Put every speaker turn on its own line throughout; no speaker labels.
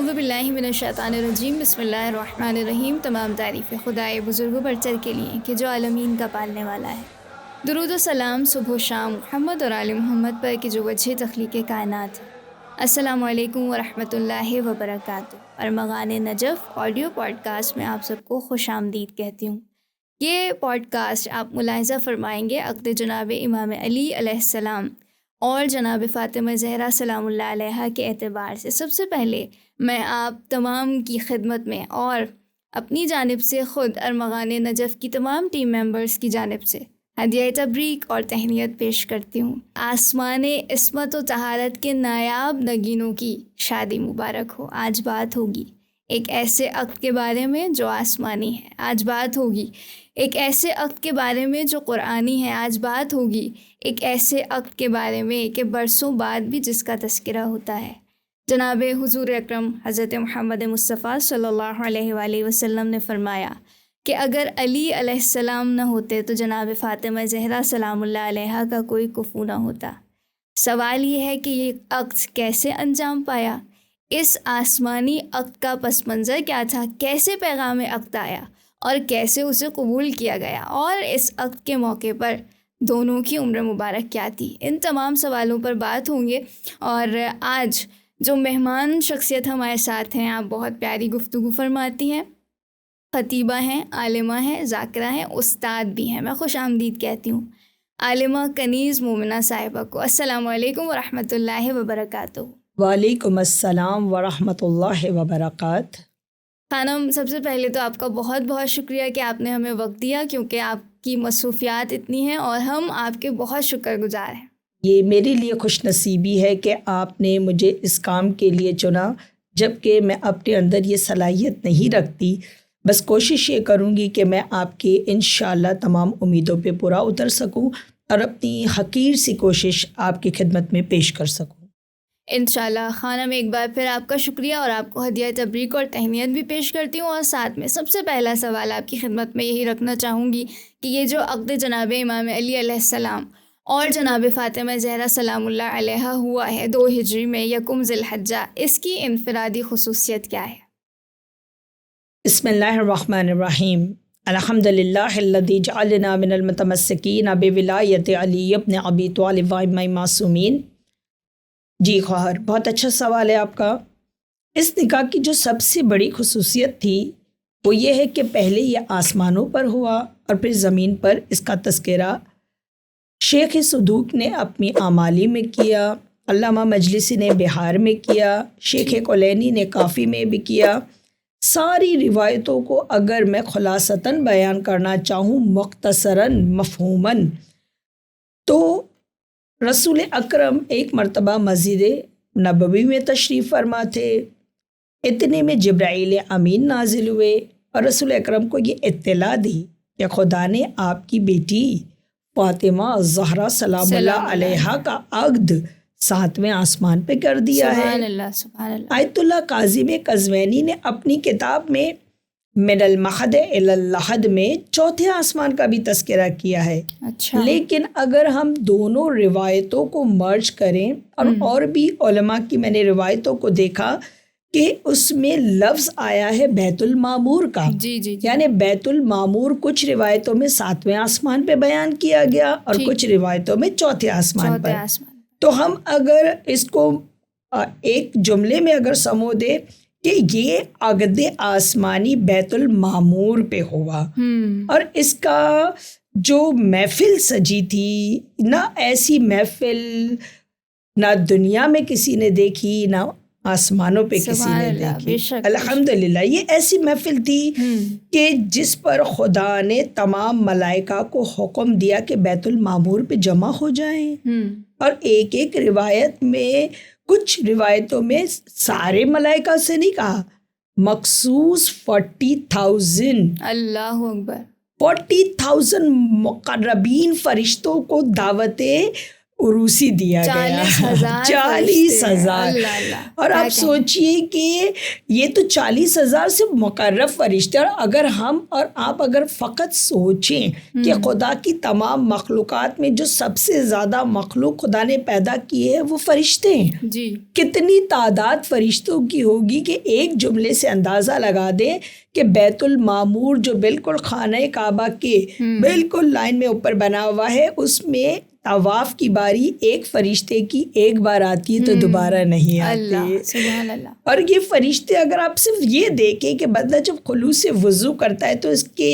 اعوذ باللہ من الشیطان الرجیم، بسم اللہ الرحمن الرحیم۔ تمام تعریفیں خدائے بزرگ و برتر کے لیے کہ جو عالمین کا پالنے والا ہے۔ درود و سلام صبح و شام محمد اور آل محمد پر کہ جو وجہ تخلیق کائنات ہے۔ السلام علیکم ورحمۃ اللہ وبرکاتہ۔ Armaghan Najaf audio podcast میں آپ سب کو خوش آمدید کہتی ہوں۔ یہ پوڈ کاسٹ آپ ملاحظہ فرمائیں گے عقد جناب امام علی علیہ السلام اور جناب فاطمہ زہرا سلام اللہ علیہا کے اعتبار سے سب سے پہلے میں آپ تمام کی خدمت میں اور اپنی جانب سے خود ارمغان نجف کی تمام ٹیم ممبرز کی جانب سے ہدیہ تبریک اور تہنیت پیش کرتی ہوں۔ آسمان عصمت و طہارت کے نایاب نگینوں کی شادی مبارک ہو۔ آج بات ہوگی ایک ایسے عقد کے بارے میں جو آسمانی ہے، آج بات ہوگی ایک ایسے عقد کے بارے میں جو قرآنی ہے، آج بات ہوگی ایک ایسے عقد کے بارے میں کہ برسوں بعد بھی جس کا تذکرہ ہوتا ہے۔ جناب حضور اکرم حضرت محمد مصطفیٰ صلی اللہ علیہ وآلہ وسلم نے فرمایا کہ اگر علی علیہ السلام نہ ہوتے تو جناب فاطمہ زہرا سلام اللہ علیہا کا کوئی کفو نہ ہوتا۔ سوال یہ ہے کہ یہ عقد کیسے انجام پایا، اس آسمانی عقد کا پس منظر کیا تھا، کیسے پیغام عقد آیا اور کیسے اسے قبول کیا گیا، اور اس عقد کے موقع پر دونوں کی عمر مبارک کیا تھی۔ ان تمام سوالوں پر بات ہوں گے۔ اور آج جو مہمان شخصیت ہمارے ساتھ ہیں، آپ بہت پیاری گفتگو فرماتی ہیں، خطیبہ ہیں، عالمہ ہیں، ذاکرہ ہیں، استاد بھی ہیں۔ میں خوش آمدید کہتی ہوں عالمہ کنیز مومنہ صاحبہ کو۔ السلام علیکم ورحمۃ اللہ وبرکاتہ۔
وعلیکم السلام ورحمۃ اللہ وبرکاتہ۔
خانم، سب سے پہلے تو آپ کا بہت بہت شکریہ کہ آپ نے ہمیں وقت دیا، کیونکہ آپ کی مصروفیات اتنی ہیں اور ہم آپ کے بہت شکر گزار ہیں۔
یہ میرے لیے خوش نصیبی ہے کہ آپ نے مجھے اس کام کے لیے چنا، جبکہ میں اپنے اندر یہ صلاحیت نہیں رکھتی۔ بس کوشش یہ کروں گی کہ میں آپ کے انشاءاللہ تمام امیدوں پہ پورا اتر سکوں اور اپنی حقیر سی کوشش آپ کی خدمت میں پیش کر سکوں
انشاءاللہ۔ خانم، ایک بار پھر آپ کا شکریہ اور آپ کو ہدیہ تبریک اور تہنیت بھی پیش کرتی ہوں، اور ساتھ میں سب سے پہلا سوال آپ کی خدمت میں یہی رکھنا چاہوں گی کہ یہ جو عقد جناب امام علی علیہ السلام اور جناب فاطمہ زہرا سلام اللہ علیہا ہوا ہے 2 ہجری میں 1 ذی الحجہ، اس کی انفرادی خصوصیت کیا ہے؟
بسم اللہ الرحمن الرحیم۔ الحمد للہ الذی جعلنا من المتمسکین بولایت علی ابن ابی طالب وامام معصومین۔ جی خواہر، بہت اچھا سوال ہے آپ کا۔ اس نکاح کی جو سب سے بڑی خصوصیت تھی وہ یہ ہے کہ پہلے یہ آسمانوں پر ہوا اور پھر زمین پر اس کا تذکرہ شیخ صدوق نے اپنی اعمالی میں کیا، علامہ مجلسی نے بہار میں کیا، شیخ کلینی نے کافی میں بھی کیا۔ ساری روایتوں کو اگر میں خلاصتاً بیان کرنا چاہوں مختصراً مفہوماً، تو رسول اکرم ایک مرتبہ مسجد نبوی میں تشریف فرما تھے، اتنے میں جبرائیل امین نازل ہوئے اور رسول اکرم کو یہ اطلاع دی کہ خدا نے آپ کی بیٹی فاطمہ زہرا سلام اللہ علیہا کا عقد 7ویں آسمان پہ کر دیا ہے۔
سبحان اللہ، سبحان اللہ۔
آیت اللہ کاظم قزوینی نے اپنی کتاب میں من المہد الی اللحد میں 4تھے آسمان کا بھی تذکرہ کیا ہے۔
اچھا،
لیکن اگر ہم دونوں روایتوں کو مرج کریں اور بھی علماء کی میں نے روایتوں کو دیکھا کہ اس میں لفظ آیا ہے بیت المعمور کا،
جی جی جی،
یعنی بیت المعمور کچھ روایتوں میں 7ویں آسمان پہ بیان کیا گیا اور کچھ روایتوں میں 4تھے آسمان پر۔ تو ہم اگر اس کو ایک جملے میں اگر سمو دے کہ یہ عقد آسمانی بیت المعمور پہ ہوا، اور اس کا جو محفل سجی تھی، نہ ایسی محفل نہ دنیا میں کسی نے دیکھی، نہ آسمانوں پہ کسی نے دیکھی۔ الحمدللہ یہ ایسی محفل تھی کہ جس پر خدا نے تمام ملائکہ کو حکم دیا کہ بیت المعمور پہ جمع ہو جائیں، اور ایک ایک روایت میں، کچھ روایتوں میں سارے ملائکہ سے نہیں کہا، مخصوص 40,000،
اللہ اکبر،
40,000 مقربین فرشتوں کو دعوت عروسی دیا گیا. 40,000. اور آپ سوچئے کہ یہ تو 40,000 سے مقرب فرشتے. اور اگر ہم اور آپ اگر فقط سوچیں کہ خدا کی تمام مخلوقات میں جو سب سے زیادہ مخلوق خدا نے پیدا کی ہے وہ فرشتے ہیں.
جی
کتنی تعداد فرشتوں کی ہوگی کہ ایک جملے سے اندازہ لگا دیں کہ بیت المعمور جو بالکل خانہ کعبہ کے بالکل لائن میں اوپر بنا ہوا ہے، اس میں طواف کی باری ایک فرشتے کی ایک بار آتی ہے تو دوبارہ نہیں آتی.
سبحان اللہ.
اور یہ فرشتے اگر آپ صرف یہ دیکھیں کہ بندہ جب خلوص سے وضو کرتا ہے تو اس کے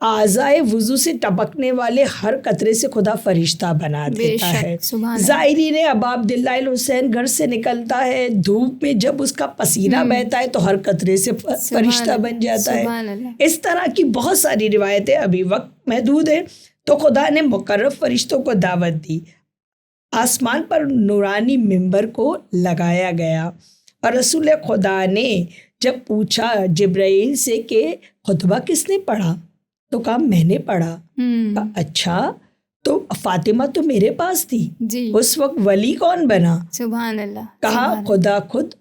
اعضائے وضو سے ٹپکنے والے ہر قطرے سے خدا فرشتہ بنا دیتا ہے. زائرین اب عبداللہ الحسین گھر سے نکلتا ہے، دھوپ میں جب اس کا پسینہ بہتا ہے تو ہر قطرے سے فرشتہ بن جاتا ہے. اس طرح کی بہت ساری روایتیں، ابھی وقت محدود ہے تو خدا نے مقرب فرشتوں کو دعوت دی. آسمان پر نورانی منبر کو لگایا گیا اور رسول خدا نے جب پوچھا جبرائیل سے کہ خطبہ کس نے پڑھا تو کہا میں نے پڑھا. کہا اچھا تو فاطمہ تو میرے پاس تھی. اس وقت ولی کون بنا؟
سبحان اللہ.
کہا خدا خود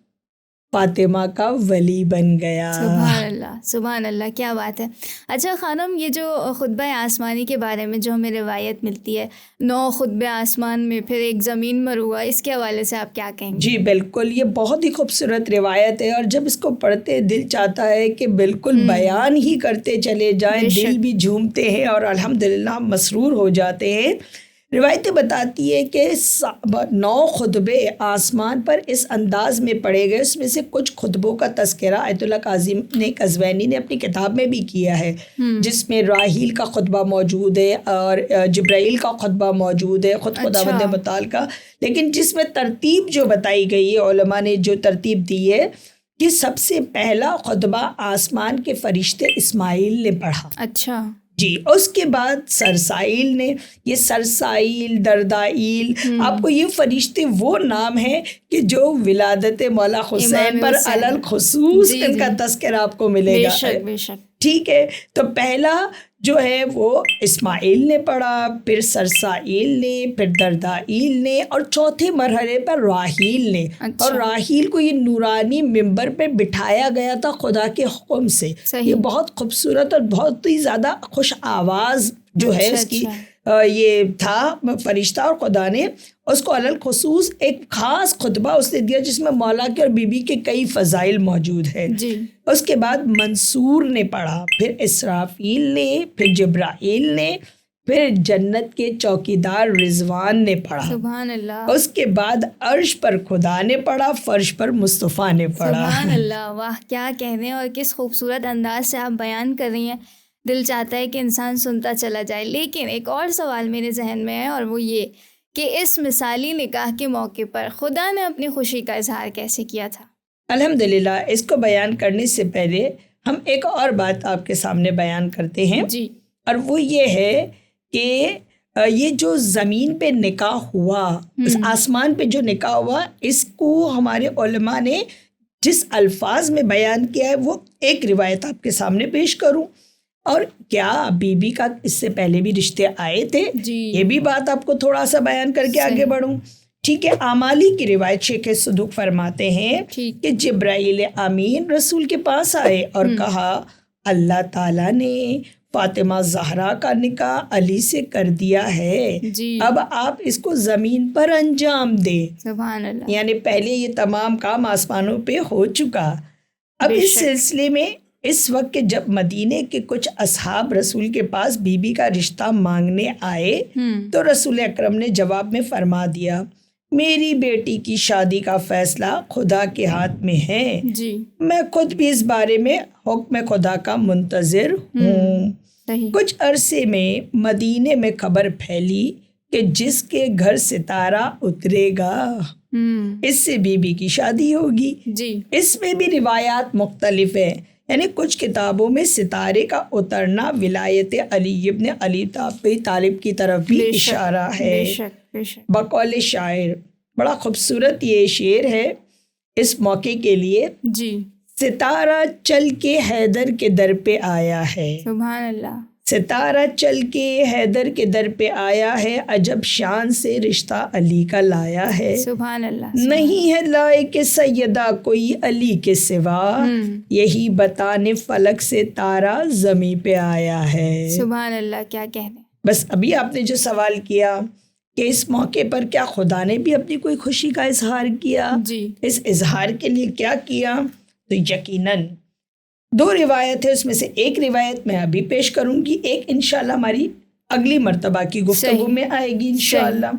فاطمہ کا ولی بن گیا.
سبحان اللہ سبحان اللہ، کیا بات ہے. اچھا خانم، یہ جو خطبہ آسمانی کے بارے میں جو ہمیں روایت ملتی ہے 9 خطبہ آسمان میں پھر ایک زمین پر ہوا، اس کے حوالے سے آپ کیا کہیں گے؟
جی بالکل، یہ بہت ہی خوبصورت روایت ہے اور جب اس کو پڑھتے دل چاہتا ہے کہ بالکل بیان ہی کرتے چلے جائیں، دل بھی جھومتے ہیں اور الحمدللہ مسرور ہو جاتے ہیں. روایتیں بتاتی ہے کہ 9 خطبے آسمان پر اس انداز میں پڑھے گئے. اس میں سے کچھ خطبوں کا تذکرہ آیت اللہ کاظم نے قزوینی نے اپنی کتاب میں بھی کیا ہے، جس میں راحیل کا خطبہ موجود ہے اور جبرائیل کا خطبہ موجود ہے، خود خداوند متعال کا. لیکن جس میں ترتیب جو بتائی گئی ہے، علماء نے جو ترتیب دی ہے کہ سب سے پہلا خطبہ آسمان کے فرشتے اسماعیل نے پڑھا.
اچھا
جی. اس کے بعد سرسائیل نے، یہ سرسائیل، دردائیل، آپ کو یہ فرشتے وہ نام ہیں کہ جو ولادت مولا حسین پر علل خصوص ان کا تذکرہ آپ کو ملے گا.
بے شک.
ٹھیک ہے، تو پہلا جو ہے وہ اسماعیل نے پڑھا، پھر سرسائیل نے، پھر دردائیل نے، اور چوتھے مرحلے پر راحیل نے. اور راحیل کو یہ نورانی منبر پہ بٹھایا گیا تھا خدا کے حکم سے. یہ بہت خوبصورت اور بہت ہی زیادہ خوش آواز جو ہے اس کی یہ تھا فرشتہ، اور خدا نے اس کو علل خصوص ایک خاص خطبہ اس نے دیا جس میں مولا کے اور بی بی کے کئی فضائل موجود ہیں. اس کے بعد منصور نے پڑھا، پھر اسرافیل نے، پھر جبرائیل نے، پھر جنت کے چوکیدار رضوان نے پڑھا.
سبحان اللہ.
اس کے بعد عرش پر خدا نے پڑھا، فرش پر مصطفیٰ نے پڑھا.
سبحان اللہ. واہ کیا کہنے اور کس خوبصورت انداز سے آپ بیان کر رہی ہیں، دل چاہتا ہے کہ انسان سنتا چلا جائے. لیکن ایک اور سوال میرے ذہن میں ہے اور وہ یہ کہ اس مثالی نکاح کے موقع پر خدا نے اپنی خوشی کا اظہار کیسے کیا تھا؟
الحمدللہ اس کو بیان کرنے سے پہلے ہم ایک اور بات آپ کے سامنے بیان کرتے ہیں.
جی.
اور وہ یہ ہے کہ یہ جو زمین پہ نکاح ہوا، آسمان پہ جو نکاح ہوا، اس کو ہمارے علماء نے جس الفاظ میں بیان کیا ہے وہ ایک روایت آپ کے سامنے پیش کروں. اور کیا بی بی کا اس سے پہلے بھی رشتے آئے تھے؟ یہ بھی بات آپ کو تھوڑا سا بیان کر کے آگے بڑھوں. ٹھیک ہے. اعمالی کی روایت شیخ صدوق فرماتے ہیں کہ جبرائیل امین رسول کے پاس آئے اور کہا اللہ تعالیٰ نے فاطمہ زہرا کا نکاح علی سے کر دیا ہے، اب آپ اس کو زمین پر انجام دیں.
سبحان اللہ.
یعنی پہلے یہ تمام کام آسمانوں پہ ہو چکا. اب اس سلسلے میں اس وقت کہ جب مدینے کے کچھ اصحاب رسول کے پاس بی بی کا رشتہ مانگنے آئے تو رسول اکرم نے جواب میں فرما دیا میری بیٹی کی شادی کا فیصلہ خدا کے ہاتھ میں ہے. میں خود بھی اس بارے میں حکم خدا کا منتظر ہوں. کچھ عرصے میں مدینے میں خبر پھیلی کہ جس کے گھر ستارہ اترے گا اس سے بی بی کی شادی ہوگی. اس میں بھی روایات مختلف ہیں. یعنی کچھ کتابوں میں ستارے کا اترنا ولایت علی ابن علی طالب کی طرف بھی اشارہ ہے. بقول شاعر بڑا خوبصورت یہ شعر ہے اس موقع کے لیے. ستارہ چل کے حیدر کے در پہ آیا ہے.
سبحان اللہ.
ستارہ چل کے حیدر کے در پہ آیا ہے، عجب شان سے رشتہ علی کا لایا ہے۔
سبحان اللہ۔
نہیں ہے لائق سیدہ کوئی علی کے سوا، یہی بتانے فلک سے تارا زمیں پہ آیا ہے۔
سبحان اللہ، کیا کہنے۔
بس ابھی آپ نے جو سوال کیا کہ اس موقع پر کیا خدا نے بھی اپنی کوئی خوشی کا اظہار کیا؟
جی۔
اس اظہار کے لیے کیا کیا؟ تو یقیناً 2 روایت ہے، اس میں سے ایک روایت میں ابھی پیش کروں گی، ایک انشاءاللہ ہماری اگلی مرتبہ کی گفتگو میں آئے گی انشاءاللہ۔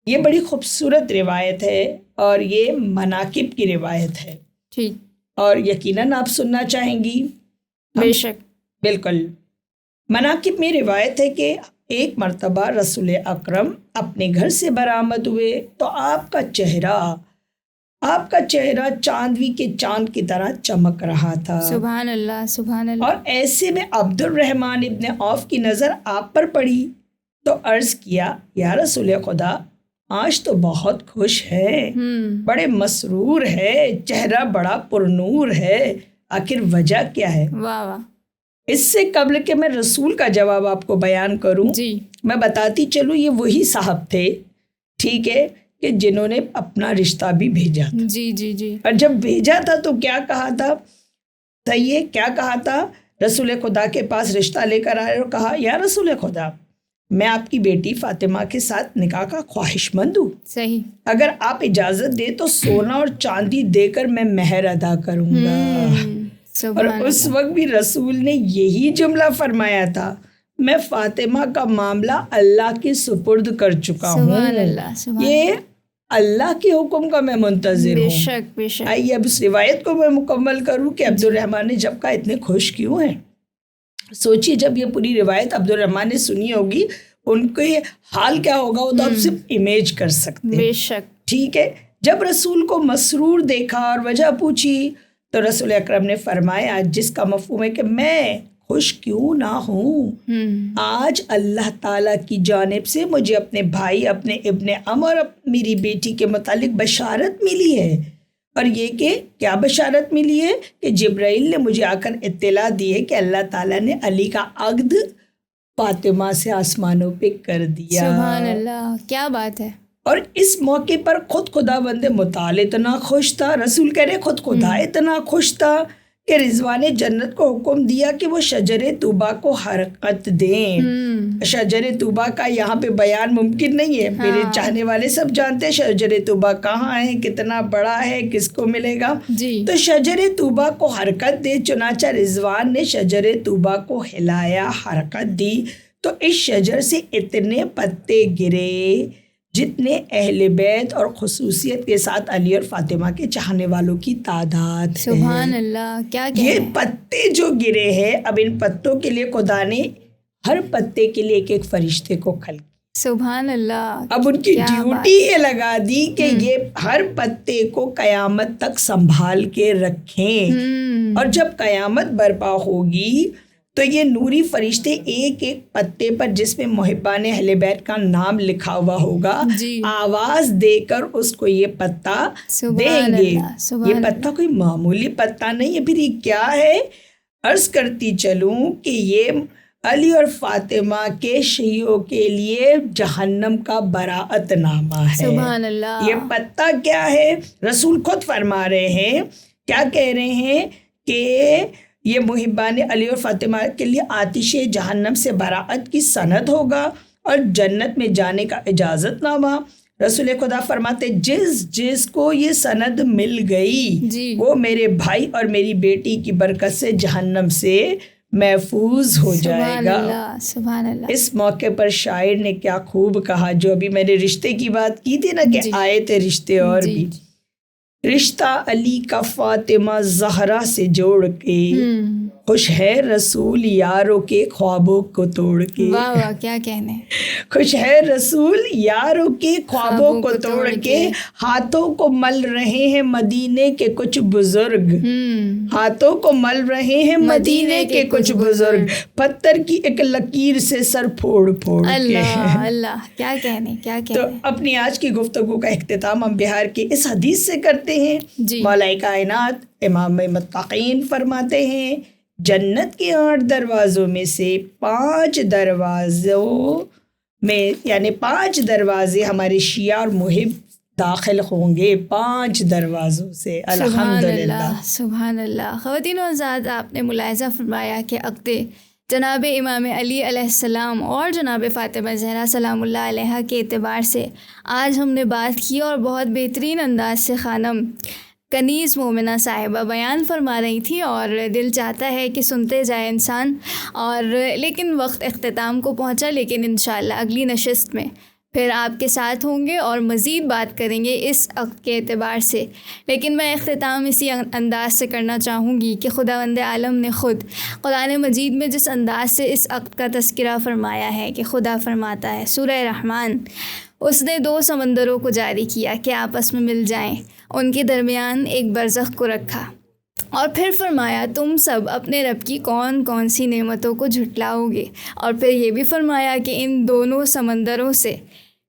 یہ بڑی خوبصورت روایت ہے اور یہ مناقب کی روایت ہے،
ٹھیک،
اور یقیناً آپ سننا چاہیں گی۔
بے شک،
بالکل۔ مناقب میں روایت ہے کہ ایک مرتبہ رسول اکرم اپنے گھر سے برآمد ہوئے تو آپ کا چہرہ چاندوی کے چاند کی طرح چمک رہا تھا۔
سبحان اللہ، سبحان اللہ۔
اور ایسے میں عبد الرحمن ابن عوف کی نظر آپ پر پڑی تو عرض کیا، یا رسول خدا، آج تو بہت خوش ہے، بڑے مسرور ہے، چہرہ بڑا پرنور ہے، آخر وجہ کیا ہے؟
واہ واہ۔ اس
سے قبل کہ میں رسول کا جواب آپ کو بیان کروں، میں بتاتی چلوں یہ وہی صاحب تھے، ٹھیک ہے، کہ جنہوں نے اپنا رشتہ بھی بھیجا تھا۔
جی جی جی۔
اور جب بھیجا تھا تو کیا کہا تھا؟ صحیح ہے، کیا کہا تھا؟ رسول خدا کے پاس رشتہ لے کر آئے اور کہا، یا رسول خدا، میں آپ کی بیٹی فاطمہ کے ساتھ نکاح کا خواہش مند ہوں،
صحیح،
اگر آپ اجازت دے تو سونا اور چاندی دے کر میں مہر ادا کروں گا۔ اور اس وقت بھی رسول نے یہی جملہ فرمایا تھا، میں فاطمہ کا معاملہ اللہ کے سپرد کر چکا ہوں، یہ اللہ کے حکم کا میں منتظر ہوں۔
بے شک، بے شک۔
آئیے اب اس روایت کو میں مکمل کروں کہ عبد الرحمن نے جب کہا اتنے خوش کیوں ہیں۔ سوچیے جب یہ پوری روایت عبد الرحمن نے سنی ہوگی، ان کے حال کیا ہوگا، وہ تو آپ صرف امیج کر سکتے ہیں۔
بے شک،
ٹھیک ہے۔ جب رسول کو مسرور دیکھا اور وجہ پوچھی تو رسول اکرم نے فرمایا، جس کا مفہوم ہے کہ میں خوش کیوں نہ ہوں، آج اللہ تعالیٰ کی جانب سے مجھے اپنے بھائی، اپنے ابن عم اور میری بیٹی کے متعلق بشارت ملی ہے۔ اور یہ کہ کیا بشارت ملی ہے؟ کہ جبرائیل نے مجھے آ کر اطلاع دی ہے کہ اللہ تعالیٰ نے علی کا عقد فاطمہ سے آسمانوں پہ کر دیا۔
سبحان اللہ، کیا بات ہے۔
اور اس موقع پر خود خدا بند متعال اتنا خوش تھا، رسول کہہ رہے خود خدا اتنا خوش تھا کہ رضوان جنت کو حکم دیا کہ وہ شجر طوبیٰ کو حرکت دیں۔ شجر طوبیٰ کا یہاں پہ بیان ممکن نہیں ہے، میرے چاہنے والے سب جانتے ہیں شجر طوبیٰ کہاں ہے، کتنا بڑا ہے، کس کو ملے گا۔ تو شجر طوبیٰ کو حرکت دے، چنانچہ رضوان نے شجر طوبیٰ کو ہلایا، حرکت دی تو اس شجر سے اتنے پتے گرے جتنے اہل بیت اور خصوصیت کے ساتھ علی اور فاطمہ کے چاہنے والوں کی تعداد ہے۔
سبحان اللہ، کیا
یہ پتے جو گرے ہیں، اب ان پتوں کے لیے خدا نے ہر پتے کے لیے ایک ایک فرشتے کو کھل کیا۔
سبحان اللہ،
اب ان کی ڈیوٹی یہ لگا دی کہ یہ ہر پتے کو قیامت تک سنبھال کے رکھیں، اور جب قیامت برپا ہوگی تو یہ نوری فرشتے ایک ایک پتے پر جس میں محبان اہل بیت کا نام لکھا ہوا ہوگا، آواز دے کر اس کو یہ پتا دیں گے۔ یہ پتا کوئی معمولی پتا نہیں ہے، پھر یہ کیا ہے؟ عرض کرتی چلوں کہ یہ علی اور فاطمہ کے شیعوں کے لیے جہنم کا براءت نامہ ہے۔
سبحان اللہ۔
یہ پتا کیا ہے؟ رسول خود فرما رہے ہیں، کیا کہہ رہے ہیں کہ یہ محبان علی اور فاطمہ کے لیے آتش جہنم سے براءت کی سند ہوگا اور جنت میں جانے کا اجازت نامہ۔ رسول خدا فرماتے جس کو یہ سند مل گئی وہ میرے بھائی اور میری بیٹی کی برکت سے جہنم سے محفوظ ہو جائے گا۔
سبحان اللہ۔
اس موقع پر شاعر نے کیا خوب کہا، جو ابھی میں نے رشتے کی بات کی تھی نا کہ آئے تھے رشتے اور بھی، رشتہ علی کا فاطمہ زہرا سے جوڑ کے، خوش ہے رسول یاروں کے خوابوں کو توڑ کے۔
واہ واہ، کیا کہنے۔
خوش ہے رسول یاروں کے خوابوں کو توڑ کے، ہاتھوں کو مل رہے ہیں مدینے کے کچھ بزرگ، ہاتھوں کو مل رہے ہیں مدینے کے کچھ بزرگ، پتھر کی ایک لکیر سے سر پھوڑ پھوڑ کے۔
اللہ اللہ، کیا کہنے، کیا کہنے۔
تو اپنی آج کی گفتگو کا اختتام ہم بہار کے اس حدیث سے کرتے ہیں۔ مولا کائنات امام متقین فرماتے ہیں جنت کے 8 دروازوں میں سے 5 دروازوں میں یعنی 5 دروازے ہمارے شیعہ اور محب داخل ہوں گے 5 دروازوں سے. الحمدللہ.
سبحان اللہ. خواتین و حضرات، آپ نے ملاحظہ فرمایا کہ عقد جناب امام علی علیہ السلام اور جناب فاطمہ زہرا سلام اللہ علیہ کے اعتبار سے آج ہم نے بات کی، اور بہت بہترین انداز سے خانم کنیز مومنہ صاحبہ بیان فرما رہی تھی، اور دل چاہتا ہے کہ سنتے جائے انسان. اور لیکن وقت اختتام کو پہنچا، لیکن انشاءاللہ اگلی نشست میں پھر آپ کے ساتھ ہوں گے اور مزید بات کریں گے اس عقد کے اعتبار سے. لیکن میں اختتام اسی انداز سے کرنا چاہوں گی کہ خداوند عالم نے خود قرآن مجید میں جس انداز سے اس عقد کا تذکرہ فرمایا ہے کہ خدا فرماتا ہے سورہ رحمان، اس نے 2 سمندروں کو جاری کیا کہ آپس میں مل جائیں، ان کے درمیان ایک برزخ کو رکھا، اور پھر فرمایا تم سب اپنے رب کی کون کون سی نعمتوں کو جھٹلاؤ گے. اور پھر یہ بھی فرمایا کہ ان دونوں سمندروں سے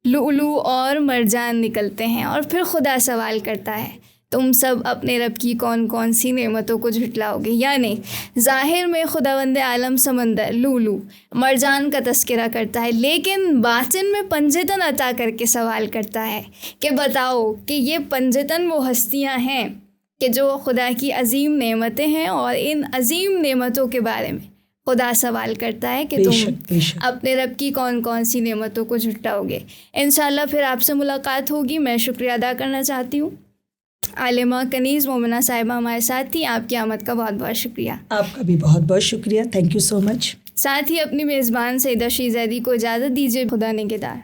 لؤلؤ اور مرجان نکلتے ہیں. اور پھر خدا سوال کرتا ہے تم سب اپنے رب کی کون کون سی نعمتوں کو جھٹلاؤ گے. یعنی ظاہر میں خداوند عالم سمندر، لؤلؤ، مرجان کا تذکرہ کرتا ہے، لیکن باطن میں پنجتن عطا کر کے سوال کرتا ہے کہ بتاؤ کہ یہ پنجتن وہ ہستیاں ہیں کہ جو خدا کی عظیم نعمتیں ہیں، اور ان عظیم نعمتوں کے بارے میں خدا سوال کرتا ہے کہ تم اپنے رب کی کون کون سی نعمتوں کو جھٹلاؤ گے. انشاءاللہ پھر آپ سے ملاقات ہوگی. میں شکریہ ادا کرنا چاہتی ہوں. عالمہ کنیز مومنہ صاحبہ ہمارے ساتھ تھی. آپ کی آمد کا بہت بہت شکریہ.
آپ کا بھی بہت بہت شکریہ. تھینک یو سو مچ.
ساتھ ہی اپنی میزبان سیدہ شیزادی کو اجازت دیجیے. خدا نگہدار.